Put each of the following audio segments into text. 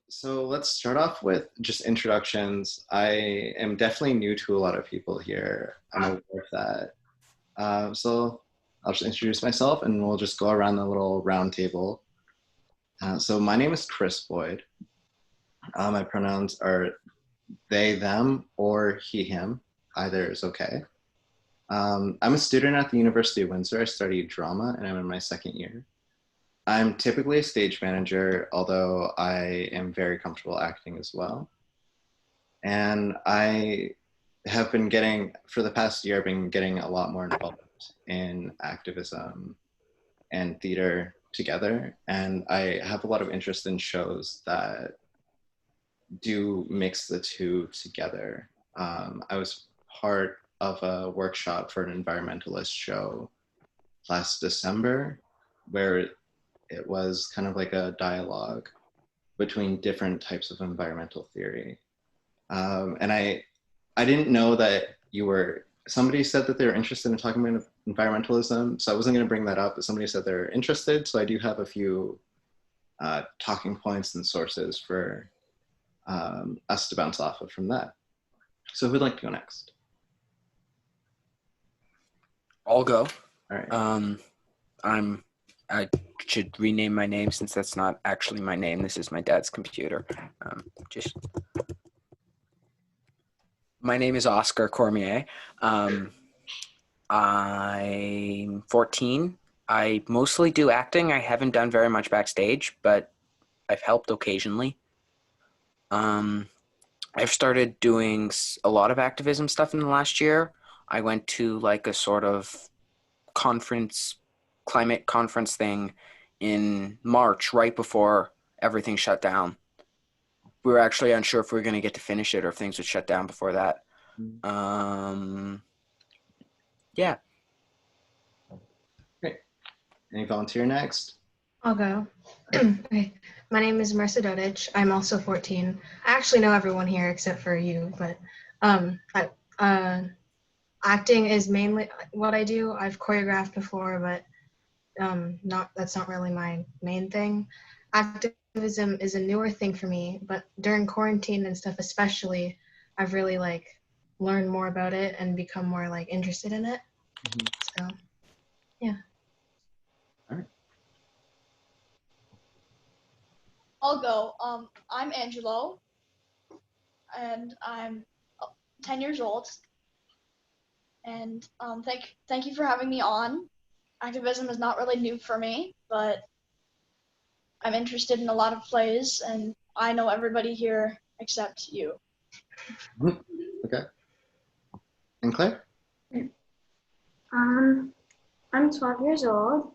So let's start off with just introductions. I am definitely new to a lot of people here. I'm aware of that. So I'll just introduce myself and we'll just go around the little round table. So my name is Chris Boyd. My pronouns are they, them, or he, him. Either is okay. I'm a student at the University of Windsor. I study drama and I'm in my second year. I'm typically a stage manager, although I am very comfortable acting as well. And I have been getting, for the past year, I've been getting a lot more involved in activism and theater together. And I have a lot of interest in shows that do mix the two together. I was part of a workshop for an environmentalist show last December where it was kind of like a dialogue between different types of environmental theory. And I didn't know that you were, somebody said that they were interested in talking about environmentalism, so I wasn't gonna bring that up, but somebody said they're interested, so I do have a few talking points and sources for us to bounce off of from that. So who'd like to go next? I'll go. All right. I should rename my name since that's not actually my name. This is my dad's computer. My name is Oscar Cormier. I'm 14. I mostly do acting. I haven't done very much backstage, but I've helped occasionally. I've started doing a lot of activism stuff in the last year. I went to like a sort of climate conference thing in March, right before everything shut down. We were actually unsure if we were going to get to finish it or if things would shut down before that. Yeah. Great. Any volunteer next? I'll go. Okay. My name is Marissa. I'm also 14. I actually know everyone here except for you, but acting is mainly what I do. I've choreographed before, but that's not really my main thing. Activism is a newer thing for me, but during quarantine and stuff especially, I've really learned more about it and become more interested in it. So yeah. All right. I'll go. I'm Angelo, and I'm 10 years old. And thank you for having me on. Activism is not really new for me, but I'm interested in a lot of plays, and I know everybody here except you. Okay. And Claire? I'm 12 years old,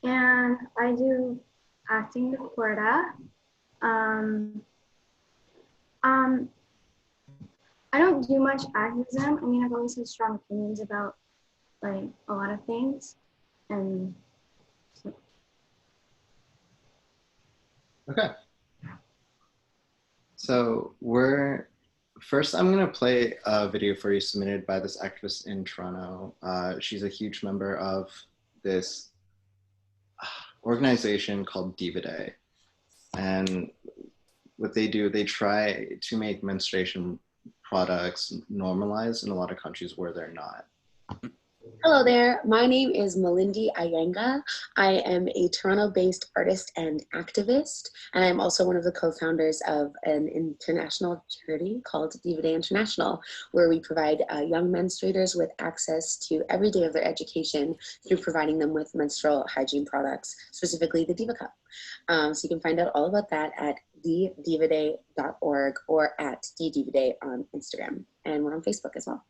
and I do acting in Florida. I don't do much activism. I mean, I've always had strong opinions about a lot of things, and so. Okay. So first I'm gonna play a video for you submitted by this activist in Toronto. She's a huge member of this organization called Diva Day. And what they do, they try to make menstruation products normalized in a lot of countries where they're not. Hello there, my name is Malindi Ayienga. I am a Toronto-based artist and activist, and I'm also one of the co-founders of an international charity called Diva Day International, where we provide young menstruators with access to every day of their education through providing them with menstrual hygiene products, specifically the Diva Cup. So you can find out all about that at thedivaday.org or at thedivaday on Instagram, and we're on Facebook as well.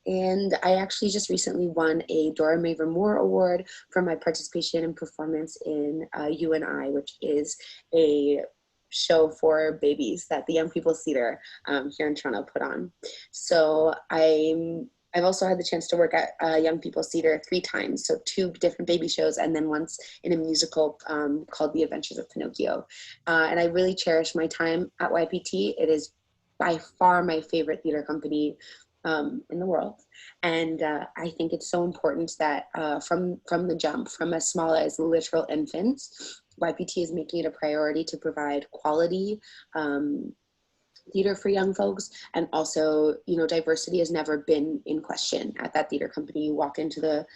And I actually just recently won a Dora Maver Moore Award for my participation and performance in You and I, which is a show for babies that the Young People's Theatre here in Toronto put on. So I've also had the chance to work at Young People's Theatre 3 times, so 2 different baby shows, and then once in a musical called The Adventures of Pinocchio. And I really cherish my time at YPT. It is by far my favorite theatre company in the world. And I think it's so important that from the jump, from as small as literal infants, YPT is making it a priority to provide quality theater for young folks. And also, you know, diversity has never been in question at that theater company. You walk into the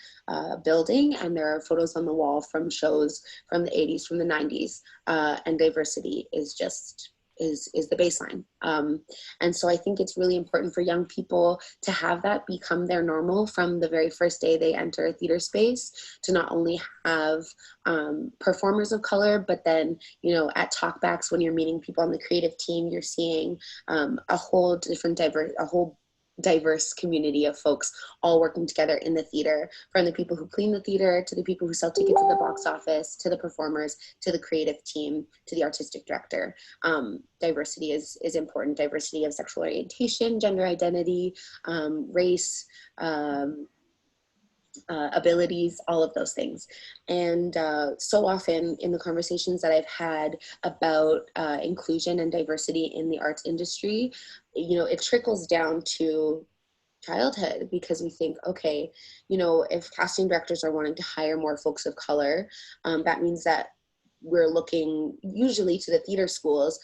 building and there are photos on the wall from shows from the 80s, from the 90s, and diversity is just, is the baseline. And so I think it's really important for young people to have that become their normal from the very first day they enter a theater space, to not only have performers of color, but then, you know, at talkbacks, when you're meeting people on the creative team, you're seeing a whole diverse community of folks all working together in the theater, from the people who clean the theater, to the people who sell tickets at the box office, to the performers, to the creative team, to the artistic director. Diversity is important. Diversity of sexual orientation, gender identity, race, abilities, all of those things. And so often in the conversations that I've had about inclusion and diversity in the arts industry, you know, it trickles down to childhood, because we think, okay, you know, if casting directors are wanting to hire more folks of color, that means that we're looking usually to the theater schools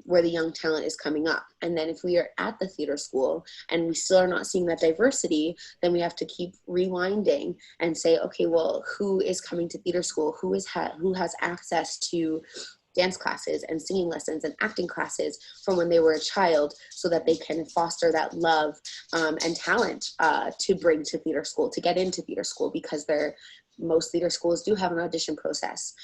where the young talent is coming up. And then if we are at the theater school and we still are not seeing that diversity, then we have to keep rewinding and say, okay, well, who is coming to theater school? Who has access to dance classes and singing lessons and acting classes from when they were a child, so that they can foster that love and talent to bring to theater school, to get into theater school, because most theater schools do have an audition process,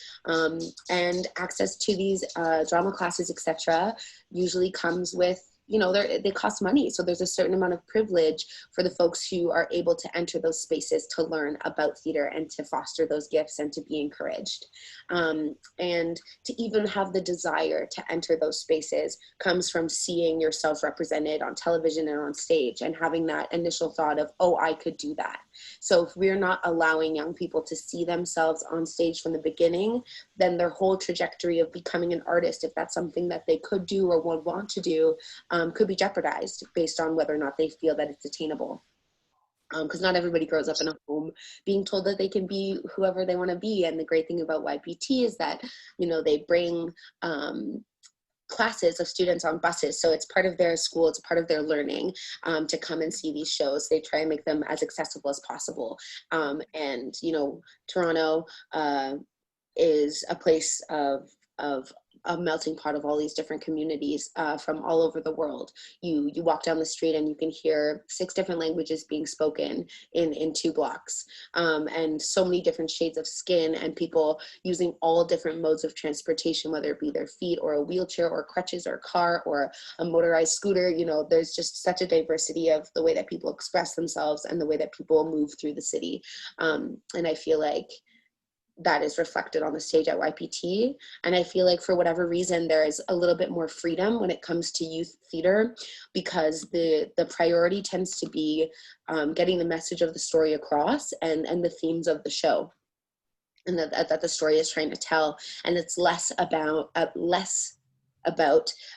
and access to these drama classes, etc., usually comes with, you know, they cost money. So there's a certain amount of privilege for the folks who are able to enter those spaces to learn about theater and to foster those gifts and to be encouraged. And to even have the desire to enter those spaces comes from seeing yourself represented on television and on stage, and having that initial thought of, oh, I could do that. So if we're not allowing young people to see themselves on stage from the beginning, then their whole trajectory of becoming an artist, if that's something that they could do or would want to do, could be jeopardized based on whether or not they feel that it's attainable. Because not everybody grows up in a home being told that they can be whoever they want to be. And the great thing about YPT is that, you know, they bring classes of students on buses. So it's part of their school, it's part of their learning to come and see these shows. They try and make them as accessible as possible. And, you know, Toronto is a place of a melting pot of all these different communities from all over the world. You walk down the street and you can hear 6 different languages being spoken in 2 blocks, and so many different shades of skin, and people using all different modes of transportation, whether it be their feet or a wheelchair or crutches or a car or a motorized scooter. You know, there's just such a diversity of the way that people express themselves and the way that people move through the city. And I feel like that is reflected on the stage at YPT. And I feel like for whatever reason, there is a little bit more freedom when it comes to youth theater, because the priority tends to be getting the message of the story across and the themes of the show, and that the story is trying to tell. And it's less about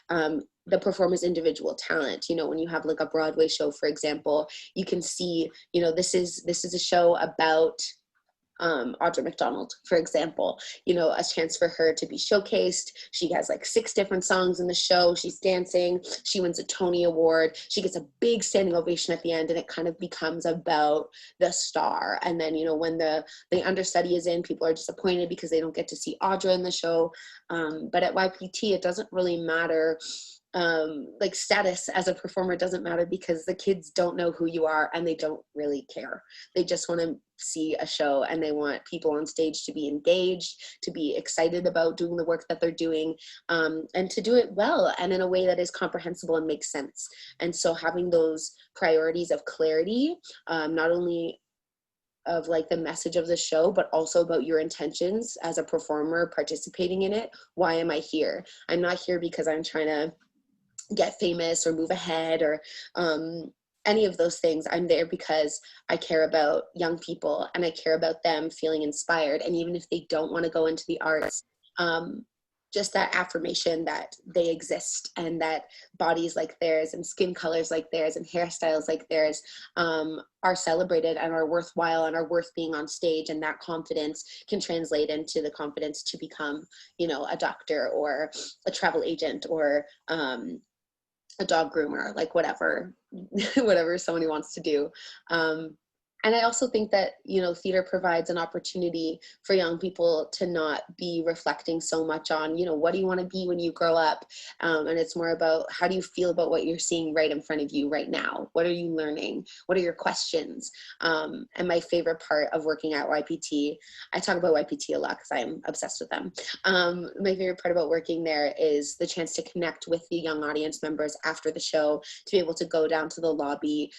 the performer's individual talent. You know, when you have like a Broadway show, for example, you can see, you know, this is a show about Audra McDonald, for example, you know, a chance for her to be showcased. She has like 6 different songs in the show. She's dancing. She wins a Tony Award. She gets a big standing ovation at the end, and it kind of becomes about the star. And then, you know, when the understudy is in, people are disappointed because they don't get to see Audra in the show. But at YPT, it doesn't really matter. Like status as a performer doesn't matter, because the kids don't know who you are and they don't really care. They just want to see a show, and they want people on stage to be engaged, to be excited about doing the work that they're doing, and to do it well and in a way that is comprehensible and makes sense. And so having those priorities of clarity, not only of like the message of the show, but also about your intentions as a performer participating in it. Why am I here? I'm not here because I'm trying to get famous or move ahead or any of those things. I'm there because I care about young people and I care about them feeling inspired. And even if they don't want to go into the arts, just that affirmation that they exist and that bodies like theirs and skin colors like theirs and hairstyles like theirs are celebrated and are worthwhile and are worth being on stage, and that confidence can translate into the confidence to become, you know, a doctor or a travel agent or a dog groomer, like whatever whatever somebody wants to do. And I also think that, you know, theater provides an opportunity for young people to not be reflecting so much on, you know, what do you want to be when you grow up? And it's more about how do you feel about what you're seeing right in front of you right now? What are you learning? What are your questions? And my favorite part of working at YPT, I talk about YPT a lot because I'm obsessed with them. My favorite part about working there is the chance to connect with the young audience members after the show, to be able to go down to the lobby,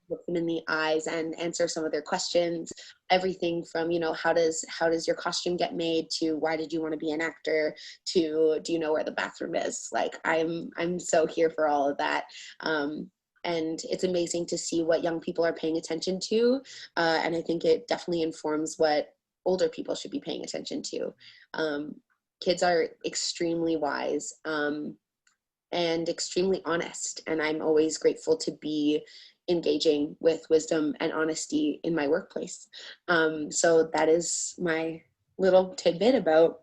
look them in the eyes and answer some of their questions. Everything from, you know, how does your costume get made, to why did you want to be an actor, to do you know where the bathroom is? Like I'm so here for all of that. And it's amazing to see what young people are paying attention to. And I think it definitely informs what older people should be paying attention to. Kids are extremely wise and extremely honest. And I'm always grateful to be engaging with wisdom and honesty in my workplace. So that is my little tidbit about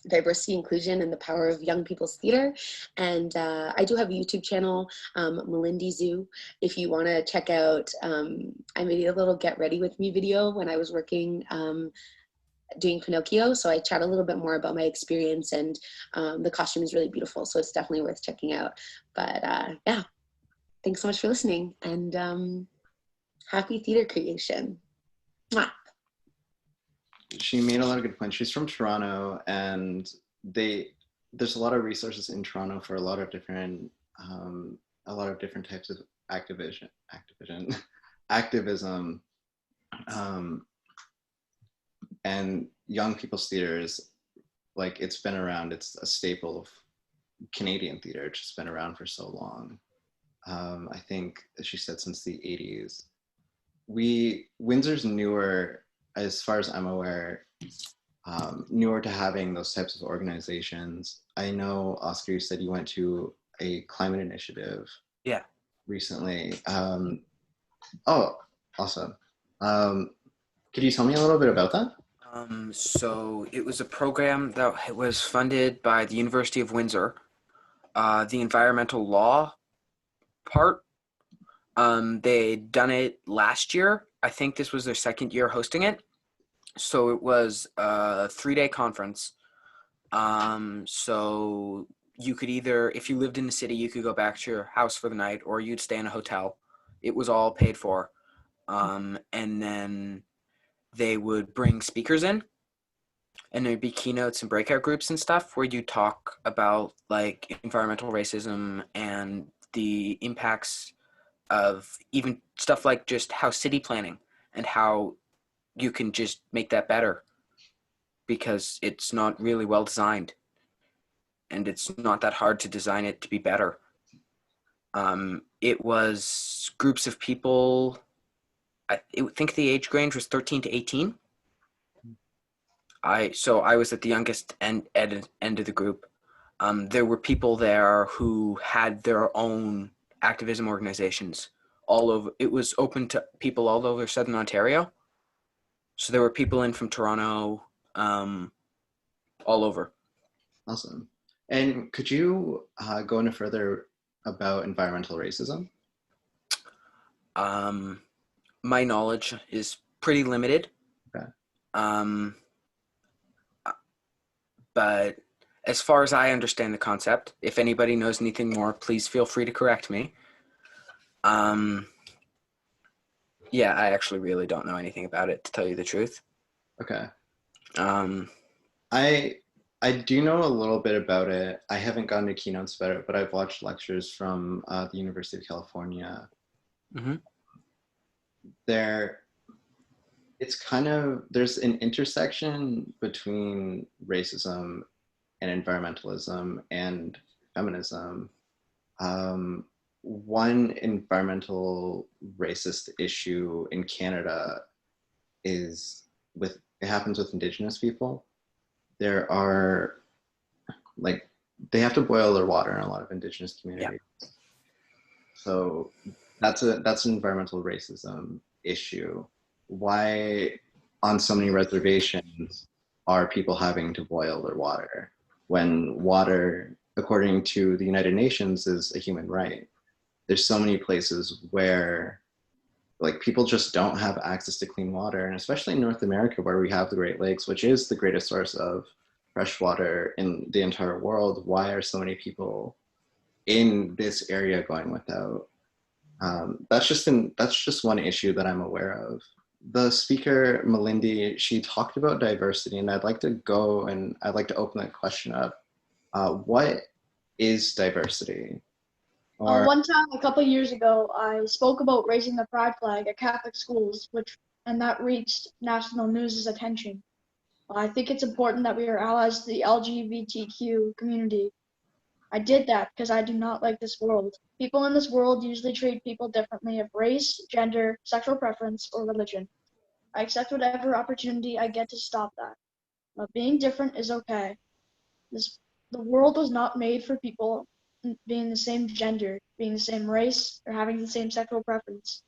diversity, inclusion, and the power of young people's theater. And I do have a YouTube channel, Malindi Zoo. If you want to check out, I made a little get ready with me video when I was working doing Pinocchio. So I chat a little bit more about my experience, and the costume is really beautiful. So it's definitely worth checking out. But yeah, thanks so much for listening, and happy theater creation. Mwah. She made a lot of good points. She's from Toronto, and there's a lot of resources in Toronto for a lot of different types of activism, and young people's theaters. Like, it's been around. It's a staple of Canadian theater. It's just been around for so long. I think, as she said, since the 80s. Windsor's newer, as far as I'm aware, newer to having those types of organizations. I know, Oscar, you said you went to a climate initiative. Yeah. Recently. Oh, awesome. Could you tell me a little bit about that? So it was a program that was funded by the University of Windsor. The environmental law part, they'd done it last year. I think this was their second year hosting it. So it was a 3-day conference. So you could either, if you lived in the city, you could go back to your house for the night, or you'd stay in a hotel. It was all paid for. And then they would bring speakers in, and there'd be keynotes and breakout groups and stuff where you talk about like environmental racism and the impacts of even stuff like just how city planning and how you can just make that better, because it's not really well designed, and it's not that hard to design it to be better. It was groups of people. I think the age range was 13 to 18. So I was at the youngest end of the group. There were people there who had their own activism organizations all over. It was open to people all over Southern Ontario. So there were people in from Toronto, all over. Awesome. And could you go into further about environmental racism? My knowledge is pretty limited. Okay. But as far as I understand the concept, if anybody knows anything more, please feel free to correct me. Yeah, I actually really don't know anything about it, to tell you the truth. Okay. I do know a little bit about it. I haven't gone to keynotes about it, but I've watched lectures from the University of California. Mm-hmm. There's an intersection between racism and environmentalism and feminism. One environmental racist issue in Canada it happens with Indigenous people. There are like they have to boil their water in a lot of indigenous communities. Yeah. So that's an environmental racism issue. Why on so many reservations are people having to boil their water when water, according to the United Nations, is a human right? There's so many places where like people just don't have access to clean water, and especially in North America where we have the Great Lakes, which is the greatest source of fresh water in the entire world. Why are so many people in this area going without? That's just one issue that I'm aware of. The speaker, Malindi, she talked about diversity, and I'd like to open that question up. What is diversity? One time, a couple years ago, I spoke about raising the pride flag at Catholic schools, and that reached national news' attention. I think it's important that we are allies to the LGBTQ community. I did that because I do not like this world. People in this world usually treat people differently of race, gender, sexual preference, or religion. I accept whatever opportunity I get to stop that. But being different is okay. The world was not made for people being the same gender, being the same race, or having the same sexual preference.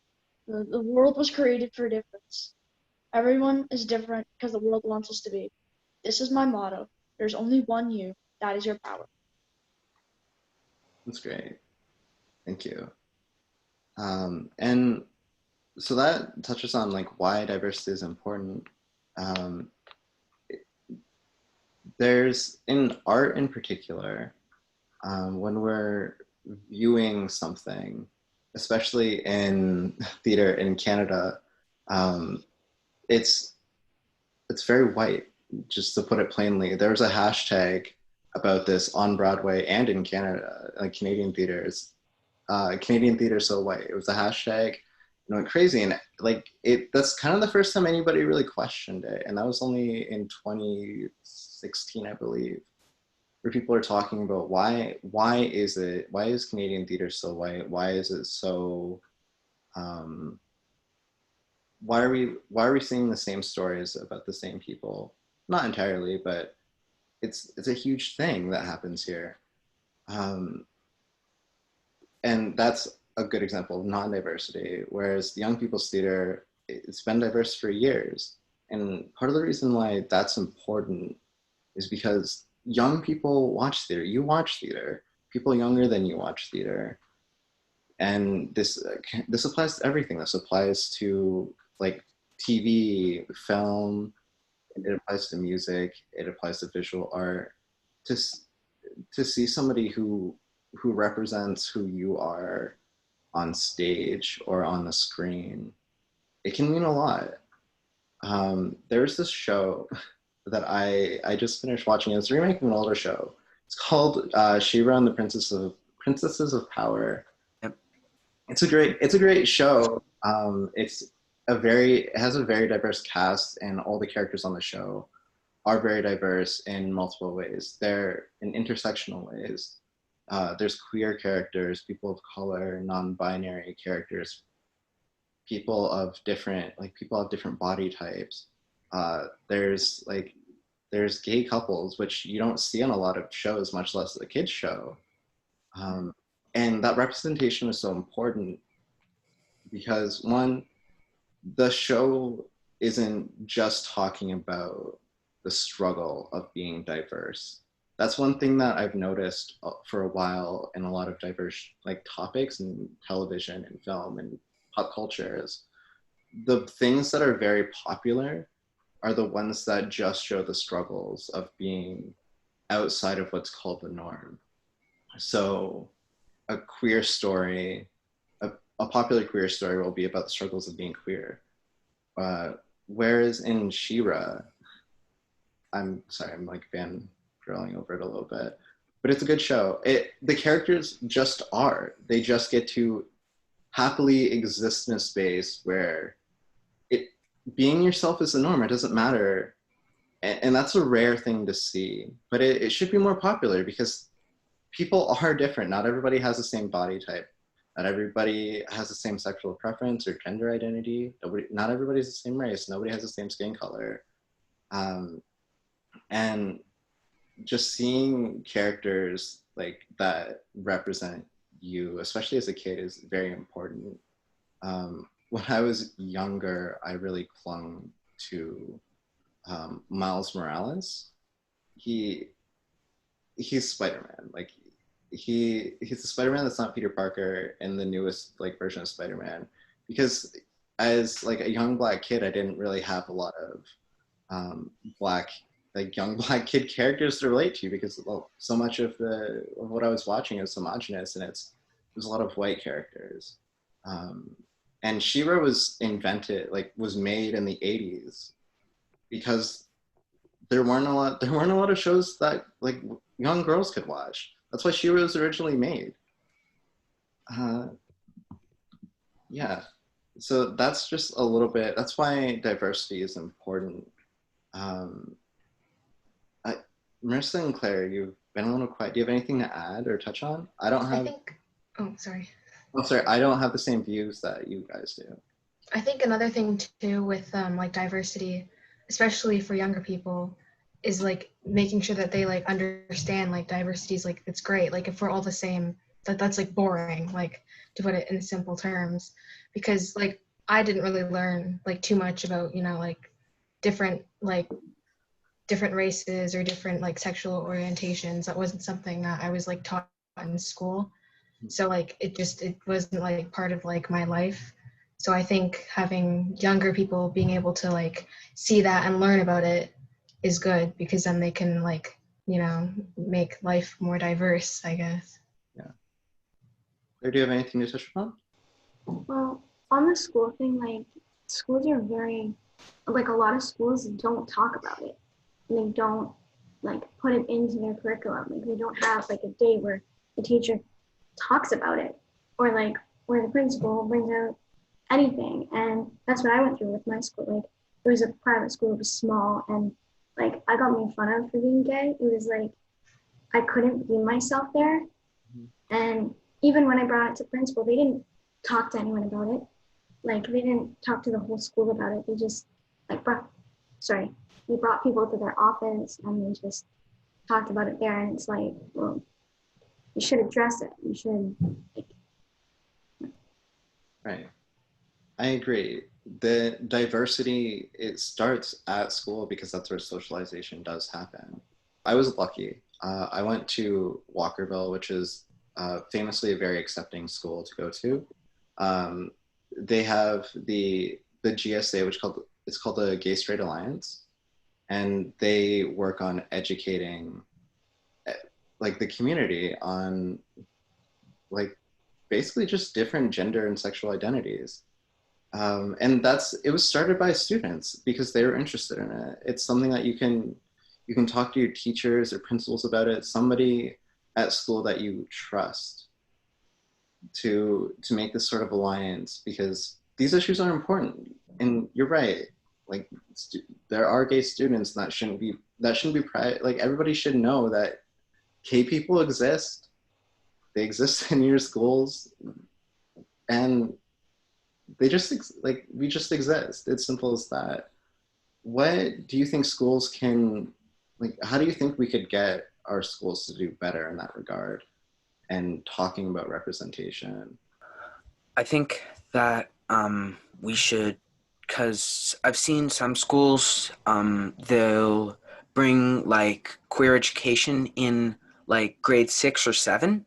The world was created for difference. Everyone is different because the world wants us to be. This is my motto. There's only one you. That is your power. That's great. Thank you. And so that touches on like why diversity is important. There's in art in particular, when we're viewing something, especially in theater in Canada, it's very white, just to put it plainly. There was a hashtag about this on Broadway and in Canada, like Canadian theaters. Canadian theater so white. It was a hashtag, and went crazy, and like that's kind of the first time anybody really questioned it, and that was only in 2016, I believe, where people are talking about why is Canadian theater so white? Why is it so why are we seeing the same stories about the same people? Not entirely, but it's a huge thing that happens here. And that's a good example of non-diversity, whereas the Young People's Theater, it's been diverse for years. And part of the reason why that's important is because young people watch theater. You watch theater. People younger than you watch theater. And this applies to everything. This applies to like TV, film, it applies to music, it applies to visual art. To see somebody who represents who you are on stage or on the screen, it can mean a lot. There's this show that I just finished watching. It's a remake of an older show. It's called She-Ra and the Princesses of Power. Yep. It's a great show. It has a very diverse cast, and all the characters on the show are very diverse in multiple ways. They're in intersectional ways. There's queer characters, people of color, non-binary characters, people of different body types. There's gay couples, which you don't see on a lot of shows, much less a kids show. And that representation is so important because, one, the show isn't just talking about the struggle of being diverse. That's one thing that I've noticed for a while in a lot of diverse like topics in television and film and pop culture is the things that are very popular are the ones that just show the struggles of being outside of what's called the norm. So a queer story, a popular queer story will be about the struggles of being queer. Whereas in She-Ra, I'm sorry, I'm like fangirling over it a little bit, but it's a good show. The characters just are. They just get to happily exist in a space where being yourself is the norm. It doesn't matter. And that's a rare thing to see, but it should be more popular because people are different. Not everybody has the same body type. Not everybody has the same sexual preference or gender identity. Not everybody's the same race. Nobody has the same skin color. And just seeing characters like that represent you, especially as a kid, is very important. When I was younger, I really clung to Miles Morales. He he's Spider-Man. Like he's the Spider-Man that's not Peter Parker in the newest like version of Spider-Man. Because as like a young black kid, I didn't really have a lot of black like young black kid characters to relate to because well, so much of what I was watching is homogenous and there's a lot of white characters. And She-Ra was was made in the 80s because there weren't a lot of shows that like young girls could watch. That's why She-Ra was originally made. Yeah. So that's just a little bit, that's why diversity is important. Um, Marissa and Claire, you've been a little quiet. Do you have anything to add or touch on? I don't have. Oh, sorry. Oh, sorry. I don't have the same views that you guys do. I think another thing too with like diversity, especially for younger people, is like making sure that they like understand like diversity is like it's great. Like if we're all the same, that's like boring. Like to put it in simple terms, because like I didn't really learn like too much about like different races or different like sexual orientations. That wasn't something that I was like taught in school. So like it wasn't like part of like my life. So I think having younger people being able to like see that and learn about it is good because then they can like, make life more diverse, I guess. Yeah. Or do you have anything to touch upon? Well, on the school thing, like schools are like a lot of schools don't talk about it. And they don't like put it into their curriculum. Like they don't have like a day where the teacher talks about it or like where the principal brings out anything. And that's what I went through with my school. Like it was a private school, it was small, and like I got made fun of for being gay. It was like I couldn't be myself there. And even when I brought it to principal, they didn't talk to anyone about it. Like they didn't talk to the whole school about it. They just like they brought people to their office and they just talked about it there. And it's like, well, you should address it. You should. Right. I agree. The diversity, it starts at school because that's where socialization does happen. I was lucky. I went to Walkerville, which is famously a very accepting school to go to. They have the GSA, it's called the Gay Straight Alliance, and they work on educating like the community on like basically just different gender and sexual identities. And it was started by students because they were interested in it. It's something that you can talk to your teachers or principals about it, somebody at school that you trust to make this sort of alliance, because these issues are important. And you're right, like there are gay students, and that shouldn't be private. Like everybody should know that gay people exist. They exist in your schools, and they just we just exist. It's simple as that. What do you think schools can how do you think we could get our schools to do better in that regard and talking about representation? I think that we should, because I've seen some schools, they'll bring like queer education in like grade 6 or 7.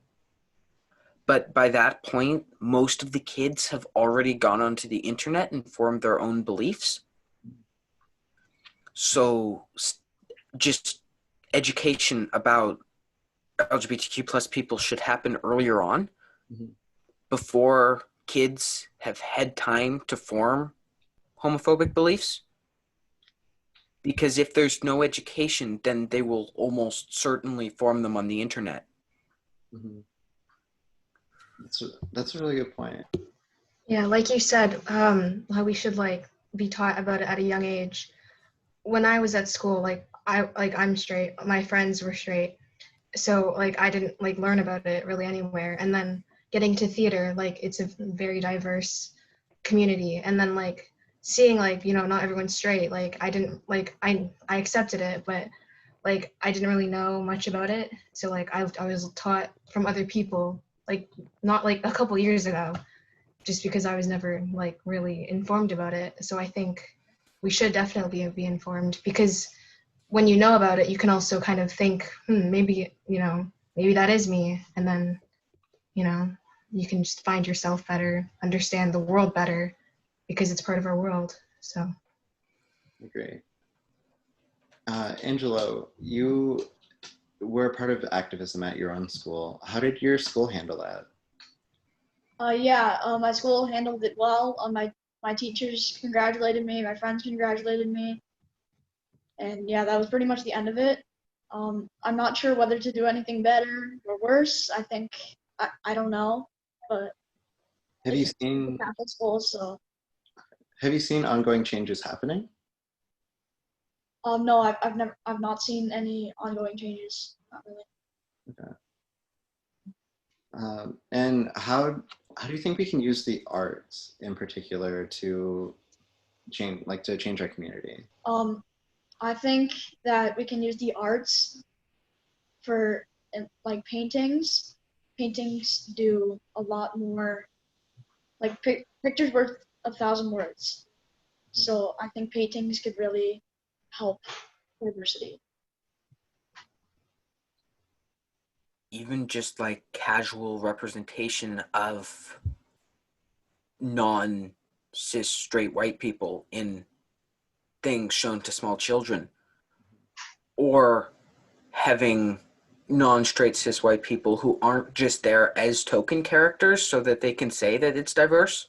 But by that point, most of the kids have already gone onto the internet and formed their own beliefs. So just education about LGBTQ plus people should happen earlier on, before kids have had time to form homophobic beliefs. Because if there's no education, then they will almost certainly form them on the internet. Mm-hmm. That's a really good point. Yeah, like you said, how we should be taught about it at a young age. When I was at school, I'm straight, my friends were straight, so I didn't learn about it really anywhere. And then getting to theater, it's a very diverse community, and then seeing not everyone's straight. I didn't I accepted it, but like I didn't really know much about it. So like I was taught from other people, like not like a couple years ago, just because I was never like really informed about it. So I think we should definitely be informed, because when you know about it, you can also kind of think, maybe, maybe that is me. And then, you can just find yourself better, understand the world better, because it's part of our world. So. Great. Angelo, you were part of activism at your own school. How did your school handle that? My school handled it well. My teachers congratulated me, my friends congratulated me, and yeah, that was pretty much the end of it. I'm not sure whether to do anything better or worse. I don't know, but Have you seen Catholic school, so ongoing changes happening? no, I've not seen any ongoing changes. Not really. Okay. And how do you think we can use the arts in particular to change our community? I think that we can use the arts for like paintings. Paintings do a lot more, like pictures worth 1,000 words. So I think paintings could really help diversity. Even just like casual representation of non-cis straight white people in things shown to small children, or having non-straight cis white people who aren't just there as token characters so that they can say that it's diverse.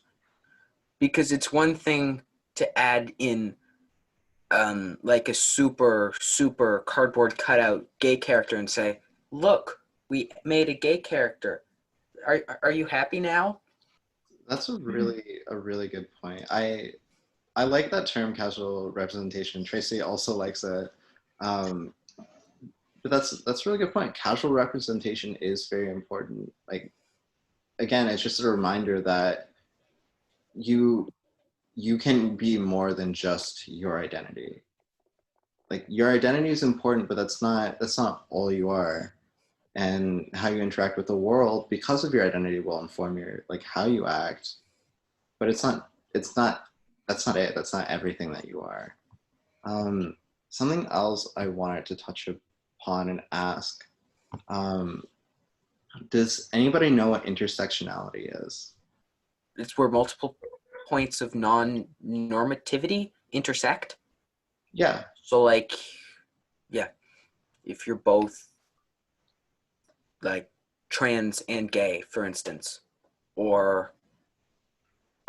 Because it's one thing to add in like a super cardboard cutout gay character and say, look, we made a gay character. Are you happy now? That's a really good point. I like that term, casual representation. Tracey also likes it. But that's a really good point. Casual representation is very important. Like, again, it's just a reminder that you can be more than just your identity. Like, your identity is important, but that's not all you are. And how you interact with the world because of your identity will inform your, like, how you act. But that's not it. That's not everything that you are. Something else I wanted to touch upon and ask, does anybody know what intersectionality is? It's where multiple points of non-normativity intersect. Yeah. So like, yeah, if you're both like trans and gay, for instance, or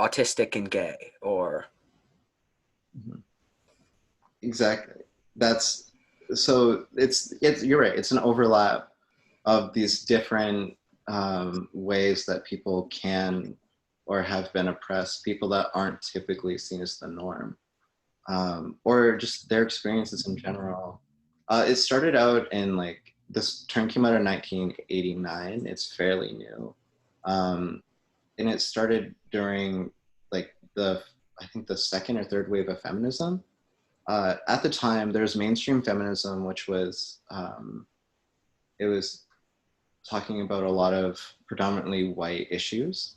autistic and gay, or Exactly. That's so it's you're right. It's an overlap of these different ways that people can or have been oppressed, people that aren't typically seen as the norm, or just their experiences in general. It started out in, like, this term came out in 1989. It's fairly new. And it started during, like, I think the second or third wave of feminism. At the time, there was mainstream feminism, which was, it was talking about a lot of predominantly white issues.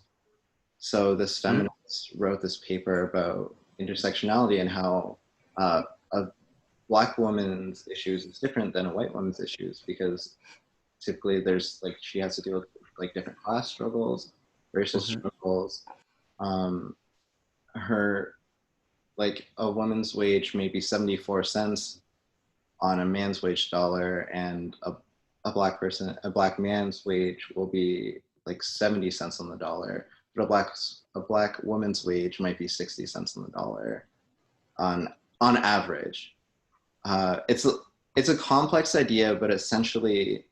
So this feminist wrote this paper about intersectionality and how a Black woman's issues is different than a white woman's issues, because typically there's, like, she has to deal with, like, different class struggles, racist struggles. Her, like, a woman's wage may be 74 cents on a man's wage dollar, and a black man's wage will be like 70 cents on the dollar, but a black woman's wage might be 60 cents on the dollar on average. It's a complex idea, but essentially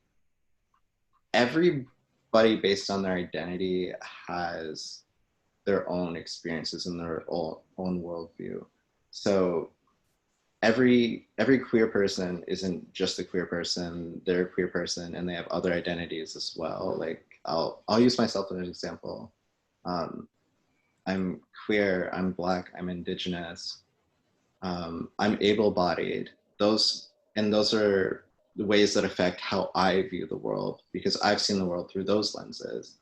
everybody, based on their identity, has their own experiences and their own worldview. So every queer person isn't just a queer person. They're a queer person and they have other identities as well. Like, I'll use myself as an example. I'm queer, I'm Black, I'm Indigenous, I'm able-bodied. Those are ways that affect how I view the world, because I've seen the world through those lenses.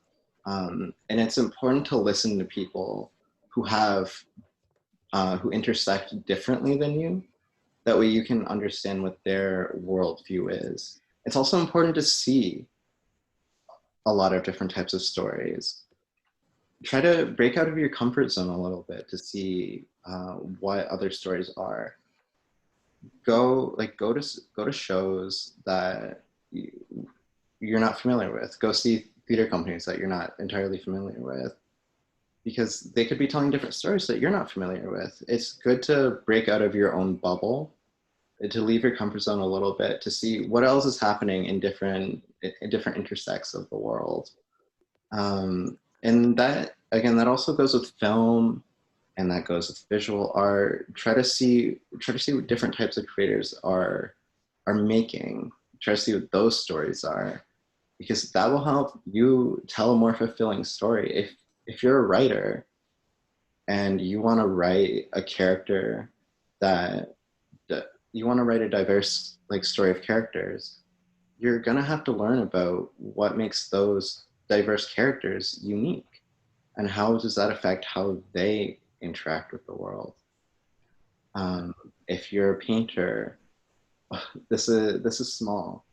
And it's important to listen to people who have, who intersect differently than you. That way you can understand what their worldview is. It's also important to see a lot of different types of stories. Try to break out of your comfort zone a little bit to see what other stories are. Go to shows that you're not familiar with. Go see theater companies that you're not entirely familiar with, because they could be telling different stories that you're not familiar with. It's good to break out of your own bubble, to leave your comfort zone a little bit, to see what else is happening in different intersects of the world. And that, again, that also goes with film, and that goes with visual art. Try to see what different types of creators are making. Try to see what those stories are, because that will help you tell a more fulfilling story. If you're a writer and you want to write a character that you want to write a diverse story of characters, you're gonna have to learn about what makes those diverse characters unique, and how does that affect how they interact with the world. If you're a painter, this is small.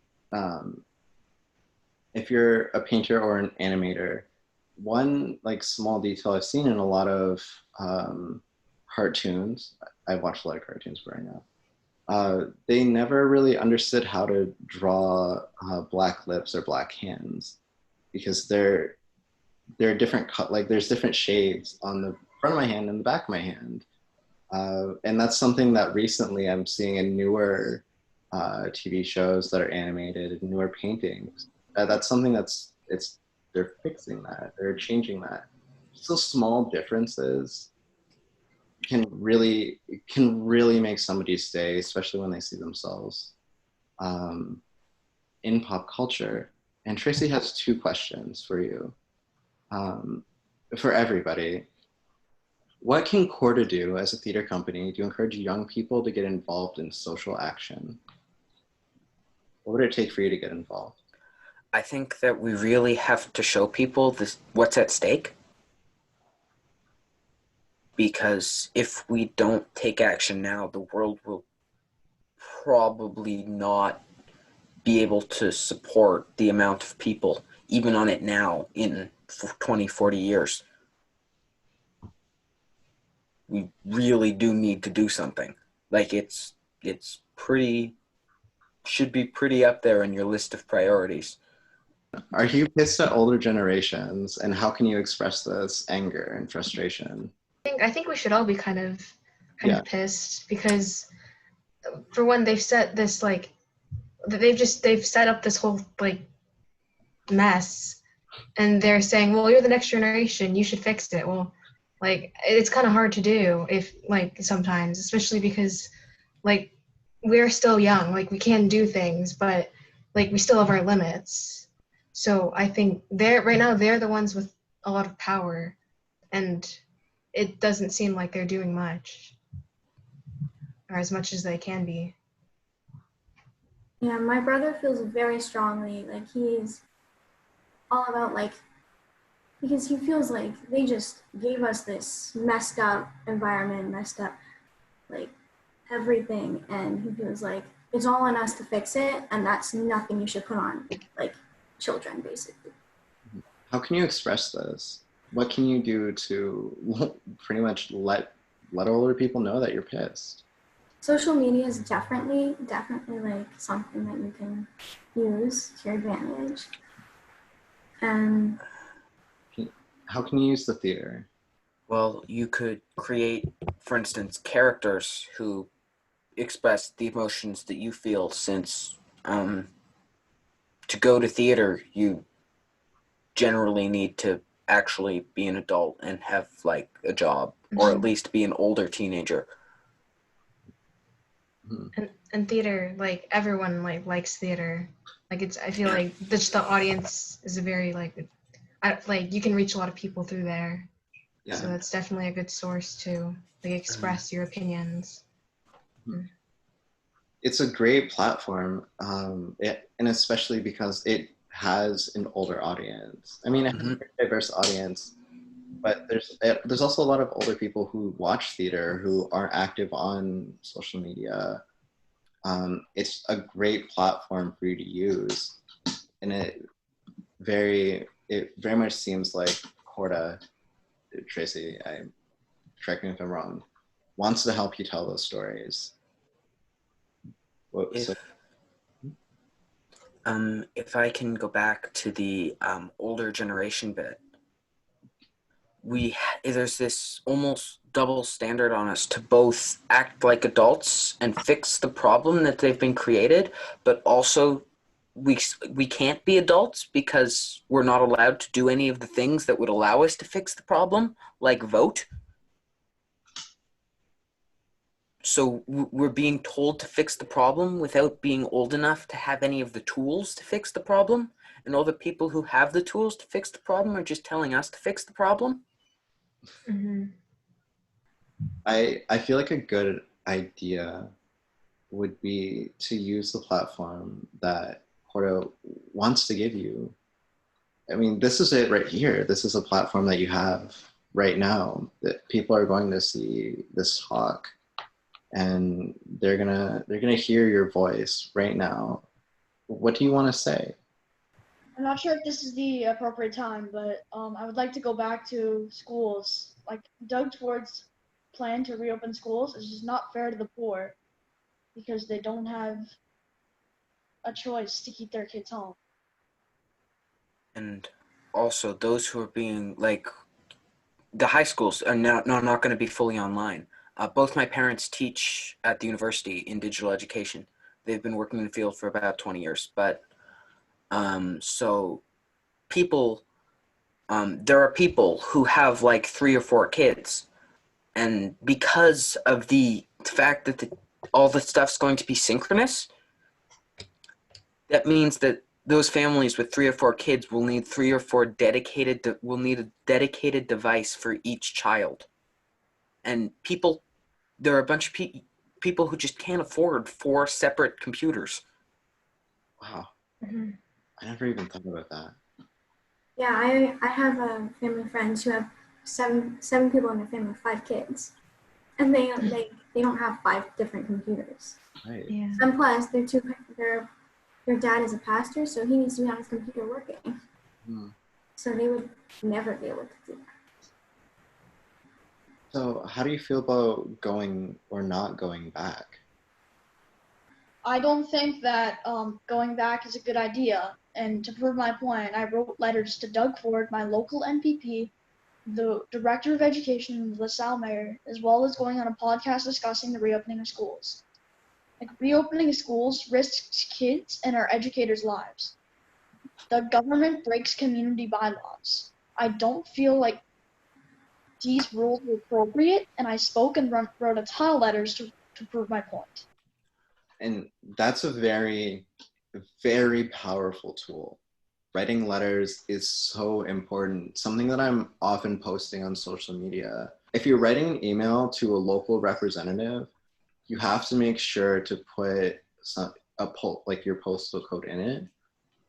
If you're a painter or an animator, one small detail I've seen in a lot of cartoons, I watch a lot of cartoons right now, they never really understood how to draw black lips or black hands, because they're different there's different shades on the front of my hand and the back of my hand. And that's something that recently I'm seeing in newer TV shows that are animated, newer paintings. That's something they're fixing that, they're changing that. So small differences can really make somebody stay, especially when they see themselves in pop culture. And Tracey has 2 questions for you, for everybody. What can Corda do as a theater company to encourage young people to get involved in social action? What would it take for you to get involved? I think that we really have to show people what's at stake. Because if we don't take action now, the world will probably not be able to support the amount of people, even on it now, in 20, 40 years. We really do need to do something. Should be pretty up there in your list of priorities. Are you pissed at older generations, and how can you express this anger and frustration? I think we should all be kind of Yeah. pissed, because for one, they've set this they've set up this whole mess, and they're saying, well, you're the next generation, you should fix it. Well, it's kind of hard to do if sometimes, especially because we're still young, we can do things, but we still have our limits. So I think they're the ones with a lot of power, and it doesn't seem like they're doing much, or as much as they can be. Yeah, my brother feels very strongly he's all about because he feels like they just gave us this messed up environment, messed up everything, and he feels like it's all on us to fix it, and that's nothing you should put on children, basically. How can you express this? What can you do to pretty much let older people know that you're pissed? Social media is definitely something that you can use to your advantage. And how can you use the theater? Well, you could create, for instance, characters who express the emotions that you feel, since to go to theater, you generally need to actually be an adult and have a job, or at least be an older teenager. And theater, everyone likes theater. I feel just the audience is a very you can reach a lot of people through there. Yeah. So that's definitely a good source to express your opinions. it's a great platform, and especially because it has an older audience. I mean, it has a very diverse audience, but there's also a lot of older people who watch theater who aren't active on social media. It's a great platform for you to use, and it very much seems like Corda, Tracey, correct me if I'm wrong, wants to help you tell those stories. If I can go back to the older generation bit, there's this almost double standard on us to both act like adults and fix the problem that they've been created, but also we can't be adults because we're not allowed to do any of the things that would allow us to fix the problem, like vote. So we're being told to fix the problem without being old enough to have any of the tools to fix the problem. And all the people who have the tools to fix the problem are just telling us to fix the problem. Mm-hmm. I feel like a good idea would be to use the platform that Cordo wants to give you. I mean, this is it right here. This is a platform that you have right now that people are going to see this talk, and they're gonna hear your voice right now. What do you want to say? I'm not sure if this is the appropriate time, but I would like to go back to schools. Like Doug Ford's plan to reopen schools is just not fair to the poor because they don't have a choice to keep their kids home. And also those who are being like, the high schools are not going to be fully online. Both my parents teach at the university in digital education. They've been working in the field for about 20 years. But so people, there are people who have like 3 or 4 kids. And because of the fact that all the stuff's going to be synchronous, that means that those families with 3 or 4 kids will need 3 or 4 will need a dedicated device for each child. And there are a bunch of people who just can't afford 4 separate computers. Wow. Mm-hmm. I never even thought about that. Yeah, I have family friends who have seven people in their family, 5 kids, and they don't have 5 different computers. Right. Yeah. And plus, their dad is a pastor, so he needs to have his computer working. So they would never be able to do that. So how do you feel about going or not going back? I don't think that going back is a good idea. And to prove my point, I wrote letters to Doug Ford, my local MPP, the Director of Education, and the LaSalle Mayor, as well as going on a podcast discussing the reopening of schools. Like, reopening schools risks kids and our educators' lives. The government breaks community bylaws. I don't feel like these rules were appropriate, and I spoke and wrote a ton of letters to prove my point. And that's a very, very powerful tool. Writing letters is so important. Something that I'm often posting on social media. If you're writing an email to a local representative, you have to make sure to put your postal code in it,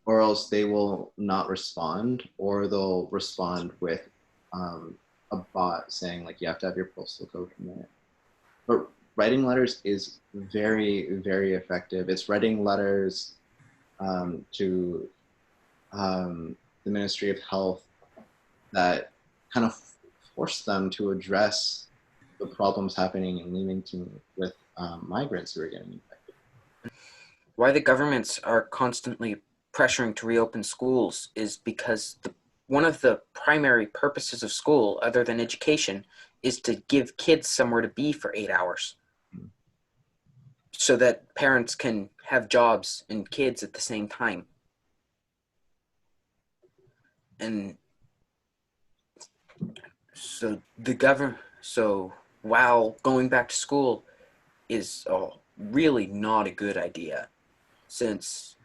or else they will not respond, or they'll respond with a bot saying like you have to have your postal code in it. But writing letters is very, very effective. It's writing letters to the Ministry of Health that kind of force them to address the problems happening in Leamington with migrants who are getting infected. Why the governments are constantly pressuring to reopen schools is because one of the primary purposes of school, other than education, is to give kids somewhere to be for 8 hours. So that parents can have jobs and kids at the same time. And so while going back to school is really not a good idea, since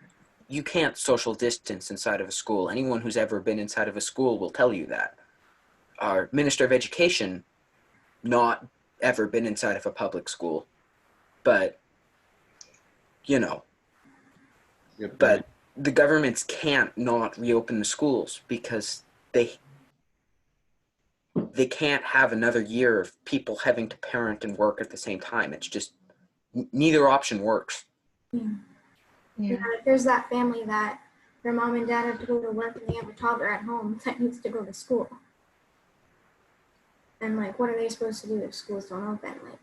you can't social distance inside of a school. Anyone who's ever been inside of a school will tell you that. Our Minister of Education, not ever been inside of a public school, but you know, Good point. but the governments can't not reopen the schools because they can't have another year of people having to parent and work at the same time. It's just neither option works. Yeah. Yeah. If there's that family that their mom and dad have to go to work and they have a toddler at home that needs to go to school. And like, what are they supposed to do if schools don't open? Like,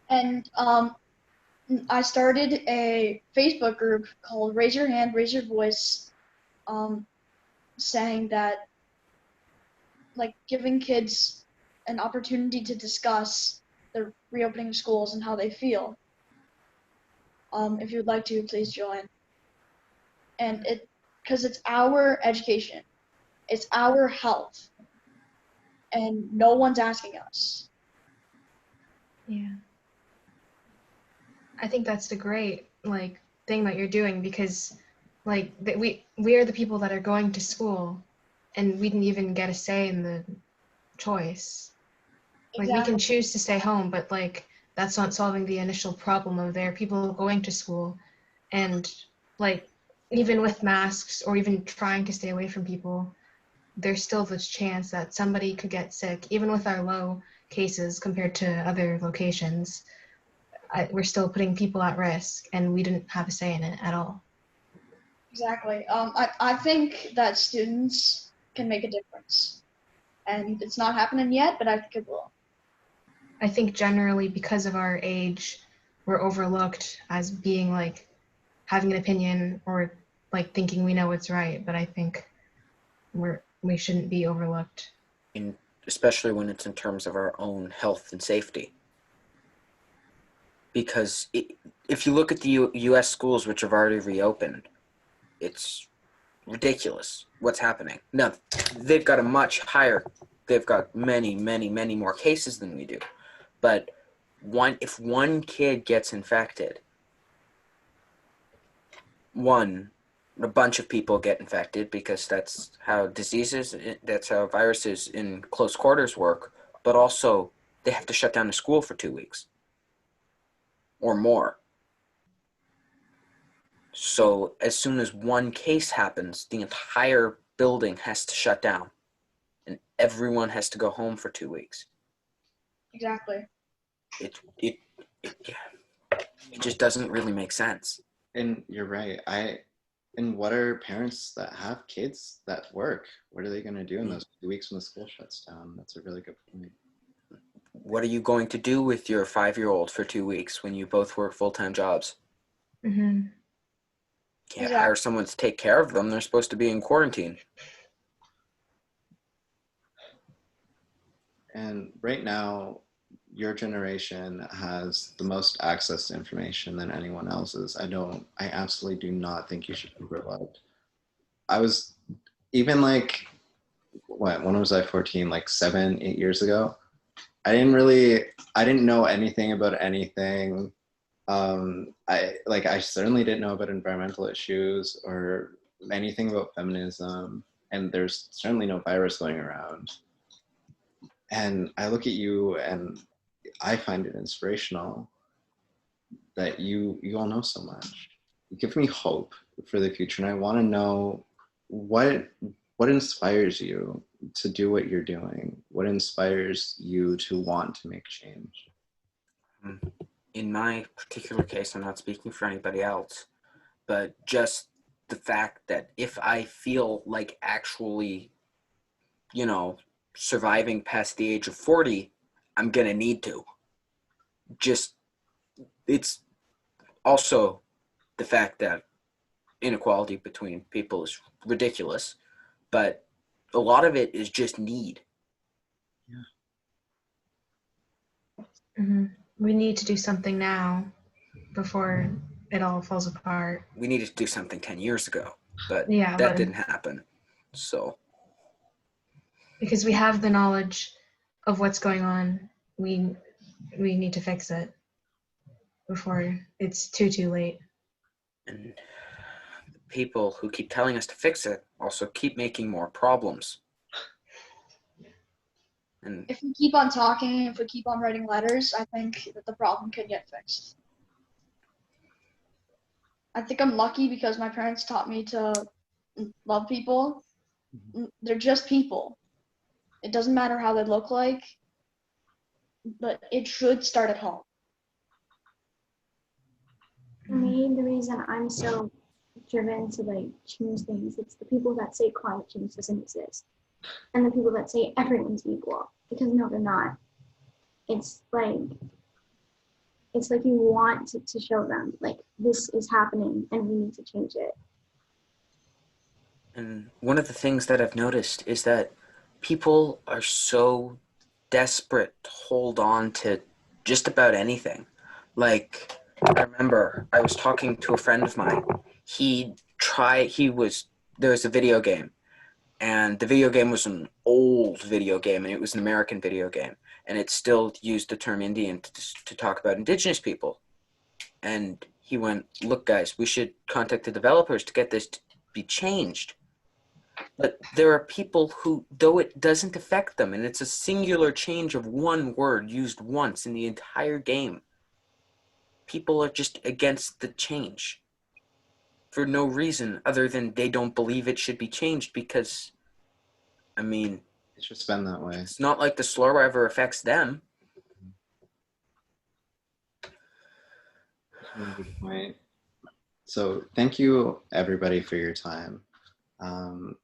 And I started a Facebook group called Raise Your Hand, Raise Your Voice, saying that, like, giving kids an opportunity to discuss the reopening of schools and how they feel. If you'd like to, please join. And because it's our education, it's our health, and no one's asking us. Yeah. I think that's a great thing that you're doing, because we are the people that are going to school, and we didn't even get a say in the choice. We can choose to stay home, but that's not solving the initial problem of there are people going to school, and even with masks or even trying to stay away from people, there's still this chance that somebody could get sick, even with our low cases compared to other locations. We're still putting people at risk, and we didn't have a say in it at all. Exactly. I think that students can make a difference, and it's not happening yet, but I think it will. I think generally because of our age, we're overlooked as being having an opinion or thinking we know what's right, but I think we shouldn't be overlooked. Especially when it's in terms of our own health and safety. Because if you look at the U.S. schools, which have already reopened, it's ridiculous what's happening. Now, they've got they've got many, many, many more cases than we do. But if one kid gets infected, a bunch of people get infected, because that's how viruses in close quarters work. But also, they have to shut down the school for 2 weeks or more. So as soon as one case happens, the entire building has to shut down, and everyone has to go home for 2 weeks. Exactly. It just doesn't really make sense. And you're right. And what are parents that have kids that work? What are they going to do in those 2 weeks when the school shuts down? That's a really good point. What are you going to do with your 5-year-old for 2 weeks when you both work full-time jobs? Mm-hmm. Can't hire someone to take care of them. They're supposed to be in quarantine. And right now, your generation has the most access to information than anyone else's. I absolutely do not think you should be overlooked. I was even when was I 14? 7, 8 years ago. I didn't know anything about anything. I certainly didn't know about environmental issues or anything about feminism, and there's certainly no virus going around. And I look at you and I find it inspirational that you all know so much. You give me hope for the future, and I want to know what inspires you to do what you're doing. What inspires you to want to make change? In my particular case, I'm not speaking for anybody else, but just the fact that if I feel like actually, surviving past the age of 40, I'm going to need to. It's also the fact that inequality between people is ridiculous, but a lot of it is just need. Yeah. Mm-hmm. We need to do something now before it all falls apart. We needed to do something 10 years ago, but that didn't happen. So, because we have the knowledge of what's going on, we need to fix it before it's too late. And the people who keep telling us to fix it also keep making more problems. And if we keep on talking, if we keep on writing letters, I think that the problem could get fixed. I think I'm lucky because my parents taught me to love people. They're just people. It doesn't matter how they look like, but it should start at home. For me, the reason I'm so driven to like change things, it's the people that say climate change doesn't exist, and the people that say everyone's equal, because no, they're not. It's like you want to show them like this is happening and we need to change it. And one of the things that I've noticed is that people are so desperate to hold on to just about anything. Like, I remember I was talking to a friend of mine. There was a video game, and the video game was an old video game, and it was an American video game, and it still used the term Indian to talk about indigenous people. And he went, look, guys, we should contact the developers to get this to be changed. But there are people who, though it doesn't affect them, and it's a singular change of one word used once in the entire game, people are just against the change for no reason other than they don't believe it should be changed because, I mean, It's just been that way. it's not like the slur ever affects them. Good point. So thank you everybody for your time.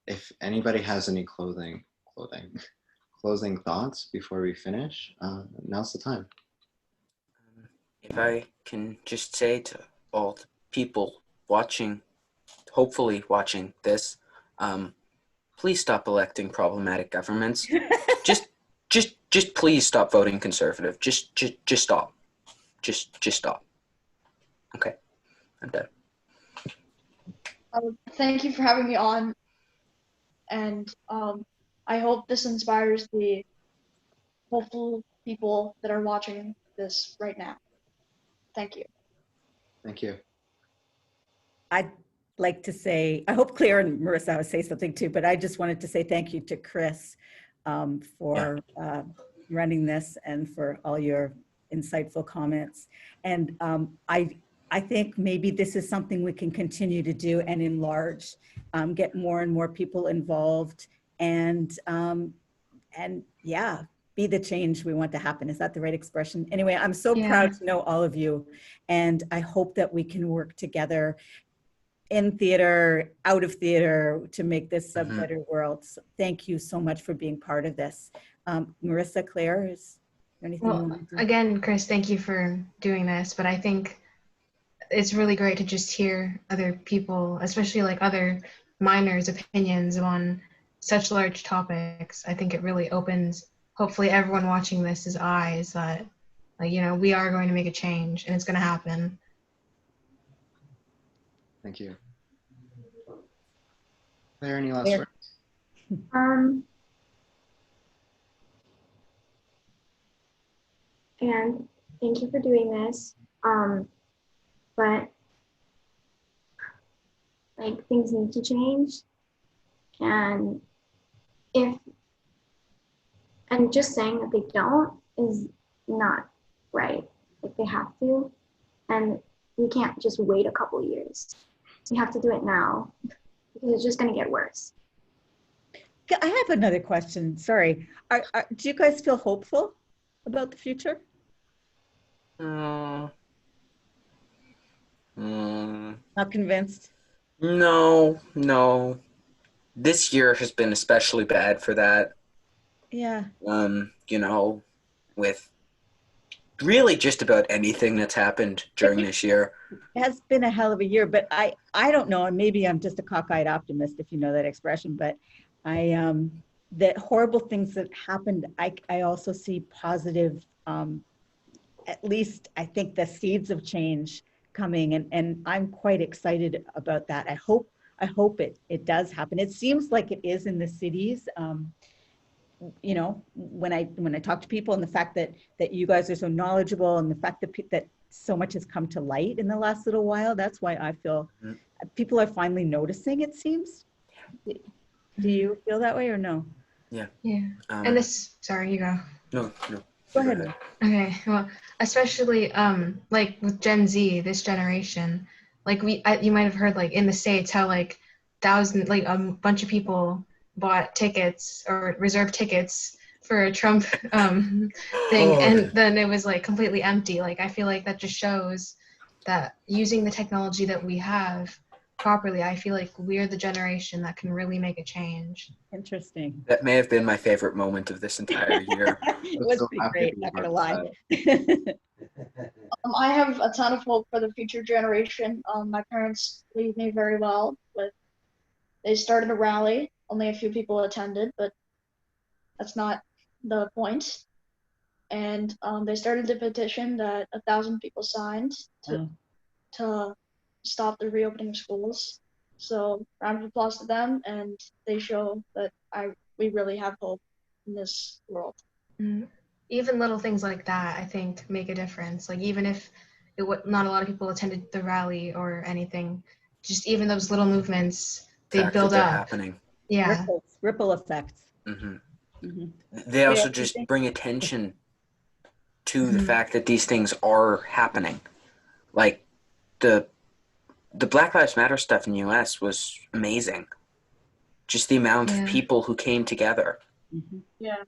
If anybody has any closing thoughts before we finish, now's the time. If I can just say to all the people watching, hopefully watching this, please stop electing problematic governments. just please stop voting conservative. Just stop. Just stop. Okay, I'm done. Thank you for having me on, and I hope this inspires the hopeful people that are watching this right now. Thank you. Thank you. I'd like to say, I hope Claire and Marissa would say something too, but I just wanted to say thank you to Chris for running this and for all your insightful comments. And I think maybe this is something we can continue to do and enlarge, get more and more people involved, and yeah, be the change we want to happen. Is that the right expression? Anyway, I'm so proud to know all of you, and I hope that we can work together in theater, out of theater, to make this a better world. So thank you so much for being part of this. Marissa, Claire, is there anything you want to do? Again, Chris, thank you for doing this, but I think it's really great to just hear other people, especially like other minors' opinions on such large topics. I think it really opens, hopefully everyone watching this' eyes that, like, you know, we are going to make a change and it's going to happen. Thank you. Claire, any last words? And thank you for doing this. But like things need to change, and just saying that they don't is not right. Like they have to, and we can't just wait a couple years. We have to do it now because it's just going to get worse. I have another question. Sorry. Do you guys feel hopeful about the future? Not Not convinced? No. This year has been especially bad for that. Yeah. You know, with really just about anything that's happened during this year. It has been a hell of a year, but I don't know, and maybe I'm just a cockeyed optimist, if you know that expression, but the horrible things that happened, I also see positive, at least I think the seeds of change coming, and I'm quite excited about that. I hope it does happen. It seems like it is in the cities. You know, when I talk to people, and the fact that you guys are so knowledgeable, and the fact that so much has come to light in the last little while, that's why I feel people are finally noticing, it seems. Do you feel that way or no? Yeah. And this, sorry, you go. No. Go ahead. Okay, well, especially like with Gen Z, this generation, like you might have heard like in the States how like a bunch of people bought tickets or reserved tickets for a Trump thing, and then it was like completely empty. Like I feel like that just shows that using the technology that we have properly, I feel like we're the generation that can really make a change. Interesting. That may have been my favorite moment of this entire year. It was pretty great, not gonna lie. I have a ton of hope for the future generation. My parents leave me very well. They started a rally. Only a few people attended, but that's not the point. And they started a petition that 1,000 people signed to stop the reopening of schools. So round of applause to them, and they show that we really have hope in this world. Even little things like that, I think, make a difference. Like even if not a lot of people attended the rally or anything, just even those little movements, they build up. Happening. Yeah. Ripple effects. They also just bring attention to the fact that these things are happening. Like the Black Lives Matter stuff in the US was amazing. Just the amount of people who came together. Yeah.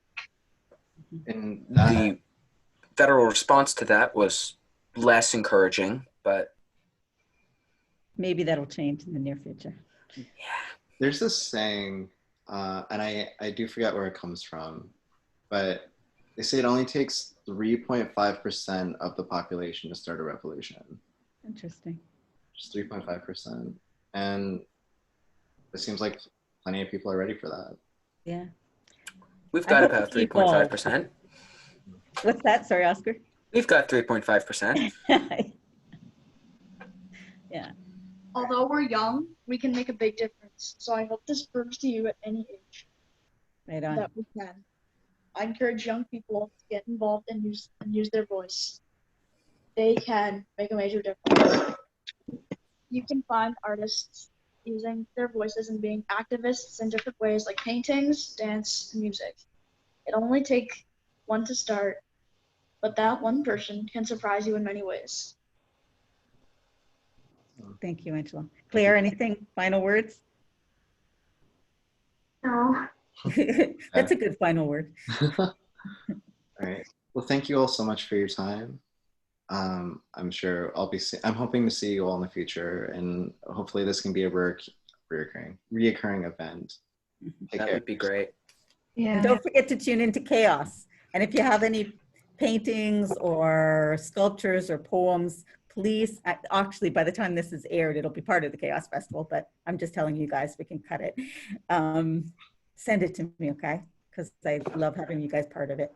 And the federal response to that was less encouraging, but maybe that'll change in the near future. Yeah. There's this saying, and I do forget where it comes from, but they say it only takes 3.5% of the population to start a revolution. Interesting. Just 3.5%. And it seems like plenty of people are ready for that. Yeah. We've got about 3.5%. What's that? Sorry, Oscar. We've got 3.5%. Yeah. Although we're young, we can make a big difference. So I hope this proves to you at any age that we can. I encourage young people to get involved and use their voice. They can make a major difference. You can find artists using their voices and being activists in different ways, like paintings, dance, and music. It only takes one to start, but that one person can surprise you in many ways. Thank you, Angelo. Claire, anything? Final words? No. That's a good final word. All right. Well, thank you all so much for your time. I'm sure I'm hoping to see you all in the future, and hopefully this can be a reoccurring event. That would be great. Yeah. And don't forget to tune into Chaos. And if you have any paintings or sculptures or poems, please, actually, by the time this is aired, it'll be part of the Chaos Festival, but I'm just telling you guys, we can cut it. Send it to me, okay? Because I love having you guys part of it.